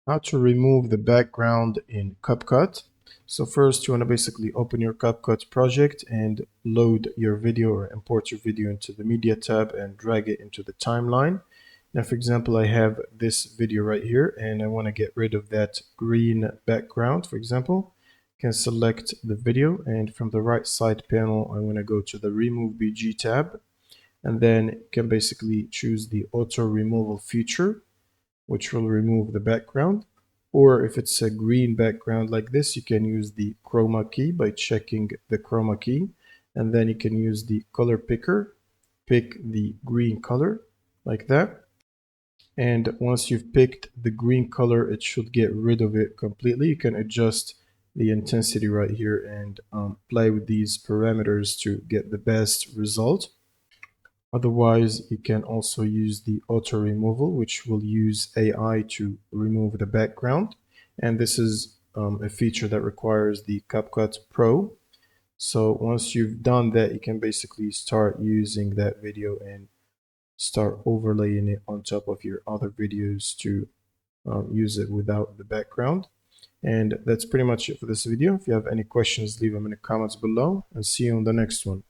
How to remove the background in CapCut. So first you want to basically open your CapCut project and load your video or import your video into the media tab and drag it into the timeline. Now for example, I have this video right here and I want to get rid of that green background, for example. You can select the video and from the right side panel I want to go to the Remove BG tab, and then you can basically choose the auto removal feature, which will remove the background. Or if it's a green background like this, you can use the chroma key by checking the chroma key. And then you can use the color picker, pick the green color like that. And once you've picked the green color, it should get rid of it completely. You can adjust the intensity right here and play with these parameters to get the best result. Otherwise, you can also use the auto removal, which will use AI to remove the background. And this is a feature that requires the CapCut Pro. So once you've done that, you can basically start using that video and start overlaying it on top of your other videos to use it without the background. And that's pretty much it for this video. If you have any questions, leave them in the comments below, and see you on the next one.